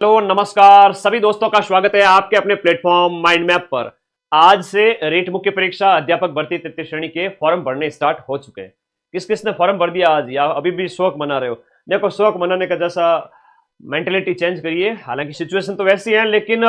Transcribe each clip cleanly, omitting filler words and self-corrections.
Hello नमस्कार सभी दोस्तों का स्वागत है आपके अपने प्लेटफॉर्म माइंड मैप पर। आज से रेट मुख्य परीक्षा अध्यापक भर्ती तृतीय श्रेणी के फॉर्म भरने स्टार्ट हो चुके हैं। किस किस ने फॉर्म भर दिया आज या अभी भी शौक मना रहे हो? देखो, शौक मनाने का जैसा मेंटेलिटी चेंज करिए। हालांकि सिचुएशन तो वैसी है, लेकिन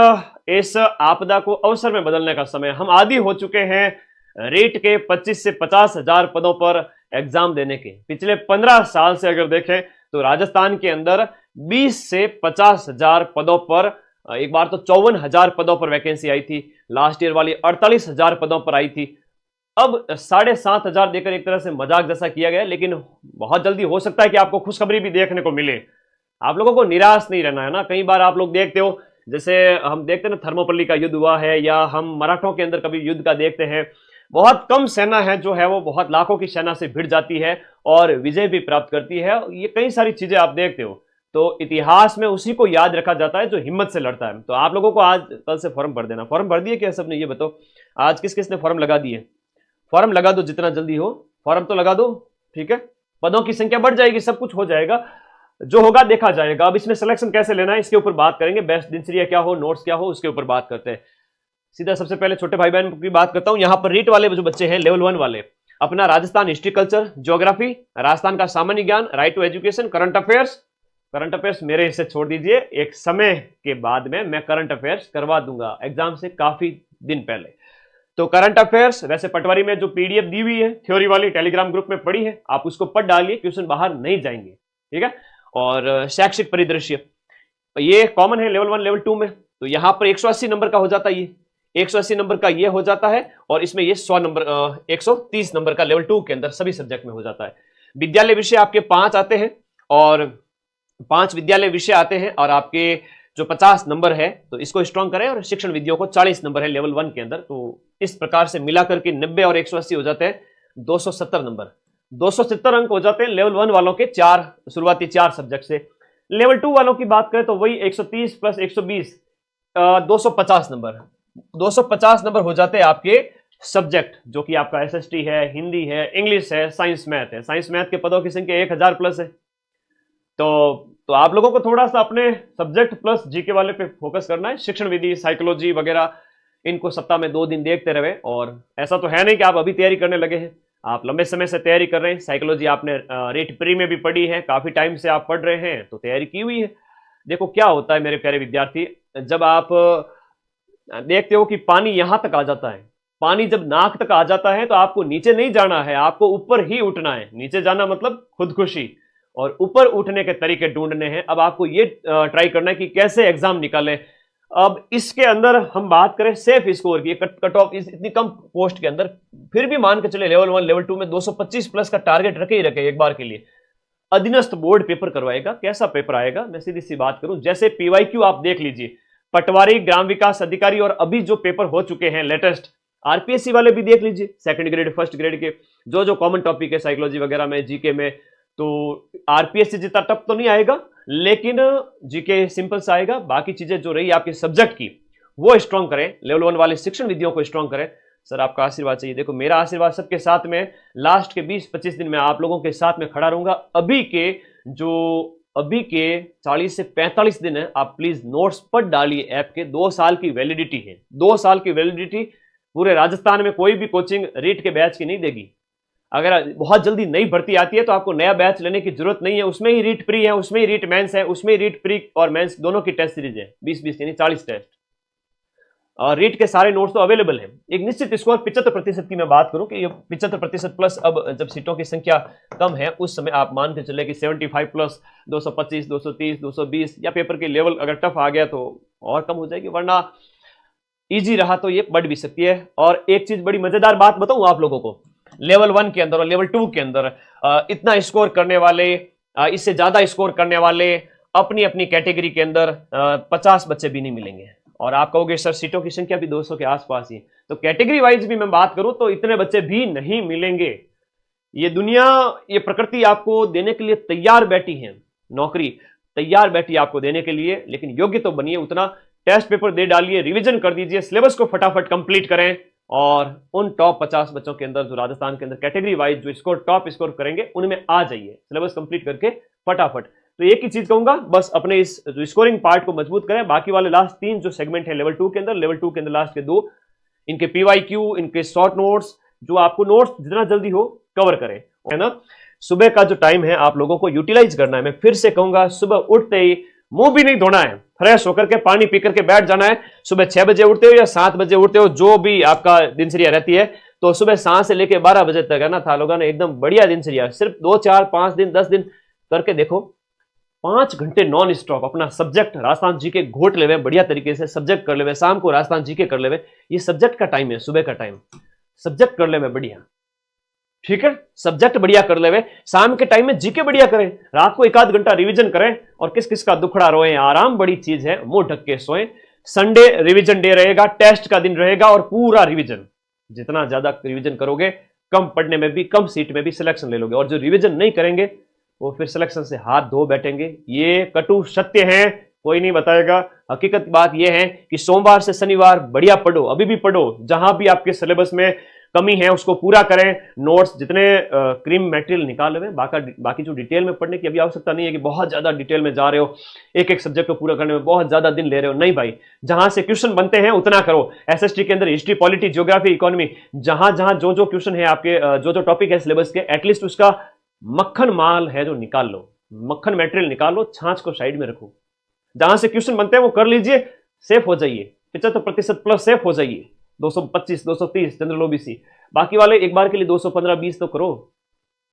इस आपदा को अवसर में बदलने का समय। हम आदी हो चुके हैं रेट के 25 से 50 हजार पदों पर एग्जाम देने के। पिछले 15 साल से अगर देखें तो राजस्थान के अंदर 20 से 50 हजार पदों पर, एक बार तो 54 हजार पदों पर वैकेंसी आई थी। लास्ट ईयर वाली 48 हजार पदों पर आई थी। अब 7,500 देकर एक तरह से मजाक जैसा किया गया, लेकिन बहुत जल्दी हो सकता है कि आपको खुशखबरी भी देखने को मिले। आप लोगों को निराश नहीं रहना है ना। कई बार आप लोग देखते हो, जैसे हम देखते हैं ना, थर्मोपल्ली का युद्ध हुआ है, या हम मराठों के अंदर कभी युद्ध का देखते हैं। बहुत कम सेना है जो है वो बहुत लाखों की सेना से भिड़ जाती है और विजय भी प्राप्त करती है। ये कई सारी चीजें आप देखते हो, तो इतिहास में उसी को याद रखा जाता है जो हिम्मत से लड़ता है। तो आप लोगों को आज कल से फॉर्म भर देना। फॉर्म भर दिए क्या सबने? ये बताओ, आज किस किस ने फॉर्म लगा दिए? फॉर्म लगा दो जितना जल्दी हो, फॉर्म तो लगा दो, ठीक है। पदों की संख्या बढ़ जाएगी, सब कुछ हो जाएगा, जो होगा देखा जाएगा। अब इसमें सिलेक्शन कैसे लेना है इसके ऊपर बात करेंगे। बेस्ट दिनचर्या क्या हो, नोट्स क्या हो, उसके ऊपर बात करते हैं। सीधा सबसे पहले छोटे भाई बहन की बात करता हूं। यहां पर रीट वाले जो बच्चे हैं, लेवल 1 वाले, अपना Rajasthan history culture geography, Rajasthan का सामान्य ज्ञान, right to education, current affairs मेरे हिस्से छोड़ दीजिए। एक समय के बाद में मैं करंट अफेयर्स करवा दूंगा एग्जाम से काफी दिन पहले। तो करंट अफेयर्स वैसे पटवारी में जो पीडीएफ दी हुई है थ्योरी वाली, टेलीग्राम ग्रुप में पड़ी है, आप उसको पढ़ डालिए, क्वेश्चन बाहर नहीं जाएंगे, ठीक है। और शैक्षिक परिदृश्य ये कॉमन है लेवल 1 लेवल 2 में। तो यहां पर 180 नंबर का हो जाता है, ये 180 नंबर का ये हो जाता है, और इसमें ये 100 नंबर 130 नंबर का लेवल 2 के अंदर सभी सब्जेक्ट में हो जाता है। विद्यालय विषय आपके 5 आते हैं, और 5 विद्यालय विषय आते हैं, और आपके जो 50 नंबर है तो इसको स्ट्रॉन्ग करें, और शिक्षण विधियों को 40 नंबर है लेवल 1 के अंदर। तो इस प्रकार से मिलाकर के 90 और 180 हो जाते हैं 270 नंबर। 270 अंक हो जाते हैं लेवल 1 वालों के शुरुआती 4 सब्जेक्ट से। लेवल 2 वालों की बात करें तो वही 130 प्लस 120 250 नंबर। 250 नंबर हो जाते हैं आपके सब्जेक्ट, जो कि आपका एसएसटी है, हिंदी है, इंग्लिश है, साइंस मैथ है। साइंस मैथ के पदों की संख्या 1000 प्लस है। तो आप लोगों को थोड़ा सा अपने सब्जेक्ट प्लस जीके वाले पे फोकस करना है। शिक्षण विधि, साइकोलॉजी वगैरह, इनको सप्ताह में 2 दिन देखते रहे। और ऐसा तो है नहीं कि आप अभी तैयारी करने लगे हैं, आप लंबे समय से तैयारी कर रहे हैं। साइकोलॉजी आपने रेट प्री में भी पढ़ी है, काफी टाइम से आप पढ़ रहे हैं, तो तैयारी की हुई है। देखो क्या होता है मेरे प्यारे विद्यार्थी, जब आप देखते हो कि पानी यहां तक आ जाता है, पानी जब नाक तक आ जाता है तो आपको नीचे नहीं जाना है, आपको ऊपर ही उठना है। नीचे जाना मतलब खुदकुशी, और ऊपर उठने के तरीके ढूंढने हैं। अब आपको ये ट्राई करना है कि कैसे एग्जाम निकालें। अब इसके अंदर हम बात करें सेफ स्कोर की, कट ऑफ इतनी कम पोस्ट के अंदर, फिर भी मान के चले लेवल 1 लेवल 2 में 225 प्लस का टारगेट रखे ही रखे एक बार के लिए। अधीनस्थ बोर्ड पेपर करवाएगा, कैसा पेपर आएगा मैं सीधी सी बात करूं, जैसे पीवाईक्यू आप देख लीजिए, पटवारी, ग्राम विकास अधिकारी, और अभी जो पेपर हो चुके हैं लेटेस्ट आरपीएससी वाले भी देख लीजिए, सेकंड ग्रेड फर्स्ट ग्रेड के जो कॉमन टॉपिक है साइकोलॉजी वगैरह में, जीके में। तो आरपीएससी जितना टफ तो नहीं आएगा, लेकिन जीके सिंपल सा आएगा। बाकी चीजें जो रही आपके सब्जेक्ट की वो स्ट्रॉन्ग करें। लेवल 1 वाले शिक्षण विधियों को स्ट्रॉन्ग करें। सर आपका आशीर्वाद चाहिए। देखो मेरा आशीर्वाद सबके साथ में, लास्ट के 20-25 दिन में आप लोगों के साथ में खड़ा रहूंगा। अभी के 40 से 45 दिन है, आप प्लीज नोट्स पढ़ डालिए। ऐप के 2 साल की वैलिडिटी है, 2 साल की वैलिडिटी। पूरे राजस्थान में कोई भी कोचिंग रीट के बैच की नहीं देगी। अगर बहुत जल्दी नई भर्ती आती है तो आपको नया बैच लेने की जरूरत नहीं है। उसमें ही रीट प्री है, उसमें ही रीट मेंस है, उसमें ही रीट प्री और मेंस दोनों की टेस्ट सीरीज है, 20-20 यानी 40 टेस्ट। और रीट के सारे नोट्स तो अवेलेबल है। एक निश्चित स्कोर 75% की मैं बात करूं कि ये 75% प्लस, अब जब सीटों की संख्या कम है उस समय आप मान के चले कि 75 प्लस 225, 230, 220, या पेपर के लेवल अगर टफ आ गया तो और कम हो जाएगी, वरना इजी रहा तो ये बढ़ भी सकती है। और एक चीज बड़ी मजेदार बात बताऊं आप लोगों को, लेवल 1 के अंदर और लेवल 2 के अंदर इतना स्कोर करने वाले, इससे ज्यादा स्कोर करने वाले अपनी अपनी कैटेगरी के अंदर 50 बच्चे भी नहीं मिलेंगे। और आप कहोगे सर सीटों की संख्या भी 200 के आसपास ही, तो कैटेगरी वाइज भी मैं बात करूं तो इतने बच्चे भी नहीं मिलेंगे। ये दुनिया, ये प्रकृति आपको देने के लिए तैयार बैठी है, नौकरी तैयार बैठी है आपको देने के लिए, लेकिन योग्य तो बनिए उतना। टेस्ट पेपर दे डालिए, रिवीजन कर दीजिए, सिलेबस को फटाफट कंप्लीट करें, और उन टॉप 50 बच्चों के अंदर जो राजस्थान के अंदर कैटेगरी वाइज जो स्कोर टॉप स्कोर करेंगे उनमें आ जाइए, सिलेबस कंप्लीट करके फटाफट। तो एक ही चीज कहूंगा, बस अपने इस स्कोरिंग पार्ट को मजबूत करें। बाकी वाले लास्ट 3 जो सेगमेंट है लेवल 2 के अंदर लास्ट के 2, इनके पीवाईक्यू, इनके शॉर्ट नोट्स, जो आपको नोट्स जितना जल्दी हो कवर करें, है ना। सुबह का जो टाइम है आप लोगों को यूटिलाइज करना है। मैं फिर से कहूंगा, सुबह उठते ही मुंह भी नहीं धोना है, फ्रेश होकर के पानी पी करके बैठ जाना है। सुबह 6 बजे उठते हो या 7 बजे उठते हो, जो भी आपका दिनचर्या रहती है, तो सुबह 7 से लेकर 12 बजे तक, है ना, था लोगों ने एकदम बढ़िया दिनचर्या। सिर्फ 2 4 5 दिन 10 दिन करके देखो, 5 घंटे नॉन स्टॉप अपना सब्जेक्ट राजस्थान जीके घोट लेवे, बढ़िया तरीके से सब्जेक्ट कर लेवे, शाम को राजस्थान जीके कर लेवे। ये सब्जेक्ट का टाइम है, सुबह का टाइम, सब्जेक्ट कर लेवे बढ़िया, ठीक है, सब्जेक्ट बढ़िया कर लेवे। शाम के टाइम में जीके बढ़िया करें, रात को 1 आध घंटा रिवीजन करें, और किस किस का दुखड़ा रोए, आराम बड़ी चीज है, मुंह ढक के सोए। संडे रिवीजन डे रहेगा, टेस्ट का दिन रहेगा, और पूरा रिवीजन, जितना ज्यादा रिवीजन करोगे, कम पढ़ने में भी, कम सीट में भी सिलेक्शन ले लोगे। और जो रिवीजन नहीं करेंगे वो फिर सिलेक्शन से हाथ धो बैठेंगे। ये कटु सत्य है, कोई नहीं बताएगा। हकीकत बात यह है कि सोमवार से शनिवार बढ़िया पढ़ो, अभी भी पढ़ो, जहां भी आपके सिलेबस में कमी है उसको पूरा करें। नोट्स जितने क्रीम मटेरियल निकाल लें, बाकी जो डिटेल में पढ़ने की अभी आवश्यकता नहीं है कि बहुत ज्यादा डिटेल में जा रहे हो, एक एक सब्जेक्ट को पूरा करने में बहुत ज्यादा दिन ले रहे हो, नहीं भाई, जहां से क्वेश्चन बनते हैं उतना करो। एसएसटी के अंदर हिस्ट्री, पॉलिटी, ज्योग्राफी, इकोनॉमी, जहां जहां जो जो क्वेश्चन है आपके, जो जो टॉपिक है सिलेबस के, एटलीस्ट उसका मक्खन माल है जो निकाल लो, मक्खन मटेरियल निकाल लो, छाछ को साइड में रखो, जहां से क्वेश्चन बनते हैं वो कर लीजिए, सेफ हो जाइए, 75% प्लस सेफ हो जाइए। 225 230 जनरल ओबीसी, बाकी वाले एक बार के लिए 215-20 तो करो,